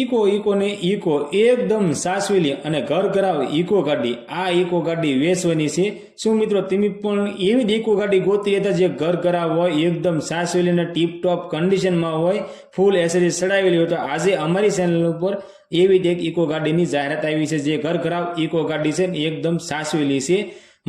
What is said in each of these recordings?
Eco ને eco એકદમ સાચવેલી અને ઘર ઘરાવ ઇકો ગાડી, આ ઇકો ગાડી વેચવાની છે। શું મિત્રો તમે પણ એવી જ ઇકો ગાડી ગોતી હતા જે ઘર ઘરાવ હોય, એકદમ સાચવેલી અને ટીપટોપ કન્ડિશનમાં હોય, ફૂલ એસેસરીઝ ચડાવેલી હોય, તો આજે અમારી ચેનલ ઉપર એવી જ એક ઇકો ગાડીની જાહેરાત આવી છે જે ઘર ઘરાવ ઇકો ગાડી છે, એકદમ સાચવેલી છે।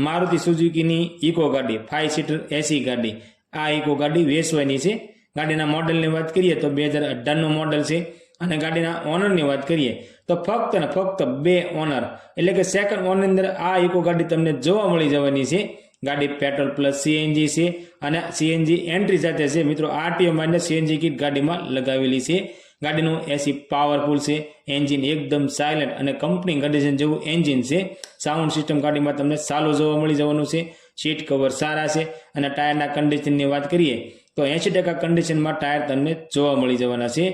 મારુતિ સુઝુકીની ઇકો ગાડી 5 સીટર એસી ગાડી, આ ઇકો ગાડી વેચવાની છે। ગાડીના મોડલની વાત કરીએ તો 2018નું મોડલ છે અને ગાડીના ઓનરની વાત કરીએ તો ફક્ત ને ફક્ત 2 ઓનર એટલે કે સેકન્ડ ઓનરની અંદર આ ઇકો ગાડી તમને જોવા મળી જવાની છે। ગાડી પેટ્રોલ પ્લસ સીએનજી છે અને સીએનજી એન્ટ્રી સાથે છે મિત્રો। આરટીઓ માં સીએનજી કિટ ગાડીમાં લગાવેલી છે। ગાડીનું એસી પાવરફુલ છે, એન્જિન એકદમ સાયલેન્ટ અને કંપની કન્ડિશન જેવું એન્જિન છે। સાઉન્ડ સિસ્ટમ ગાડીમાં તમને સારું જોવા મળી જવાનું છે। સીટ કવર સારા છે અને ટાયરના કન્ડિશનની વાત કરીએ તો 80% કન્ડિશનમાં ટાયર તમને જોવા મળી જવાના છે।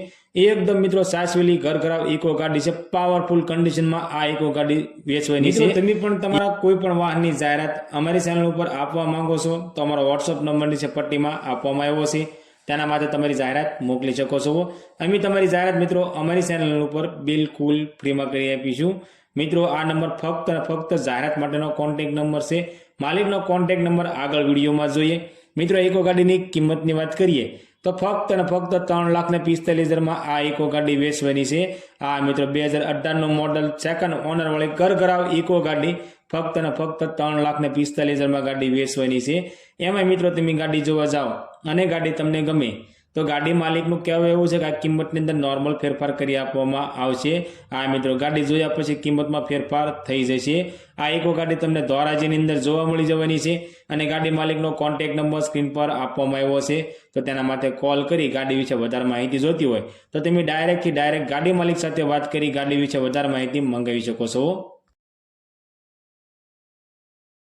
એકદમ મિત્રો સાચવેલી ઘર ઘરાવ ઇકો ગાડી છે, પાવરફુલ કન્ડિશનમાં આ ઇકો ગાડી વેચવાની છે। તમે પણ તમારા કોઈ પણ વાહનની જાહેરાત અમારી ચેનલ ઉપર આપવા માંગો છો તો અમારો વોટ્સઅપ નંબર નીચે પટ્ટીમાં આપવામાં આવ્યો છે, તેના માટે તમારી જાહેરાત મોકલી શકો છો। અમે તમારી જાહેરાત મિત્રો અમારી ચેનલ ઉપર બિલકુલ ફ્રીમાં કરી આપીશું। મિત્રો આ નંબર ફક્ત અને ફક્ત જાહેરાત માટેનો કોન્ટેક્ટ નંબર છે, માલિકનો કોન્ટેક્ટ નંબર આગળ વિડીયોમાં જોઈએ। મિત્રો ઇકો ગાડીની કિંમતની વાત કરીએ તો ફક્ત અને ફક્ત 3,45,000 આ ઇકો ગાડી વેચવાની છે। આ મિત્રો 2018નું મોડલ સેકન્ડ ઓનર વાળી ઘર ઘરાવ ઇકો ગાડી ફક્ત અને ફક્ત 3,45,000 ગાડી વેચવાની છે। એમાં મિત્રો તમે ગાડી જોવા જાઓ અને ગાડી તમને ગમે તો ગાડી માલિકનું કહેવું એવું છે કે આ કિંમતની અંદર નોર્મલ ફેરફાર કરી આપવામાં આવશે। આ મિત્રો ગાડી જોયા પછી કિંમતમાં ફેરફાર થઈ જશે। આ ઇકો ગાડી તમને ધોરાજીની અંદર જોવા મળી જવાની છે અને ગાડી માલિકનો કોન્ટેક્ટ નંબર સ્ક્રીન પર આપવામાં આવ્યો છે, તો તેના માટે કોલ કરી ગાડી વિશે વધારે માહિતી જોતી હોય તો તમે ડાયરેક્ટ ગાડી માલિક સાથે વાત કરી ગાડી વિશે વધારે માહિતી મંગાવી શકો છો।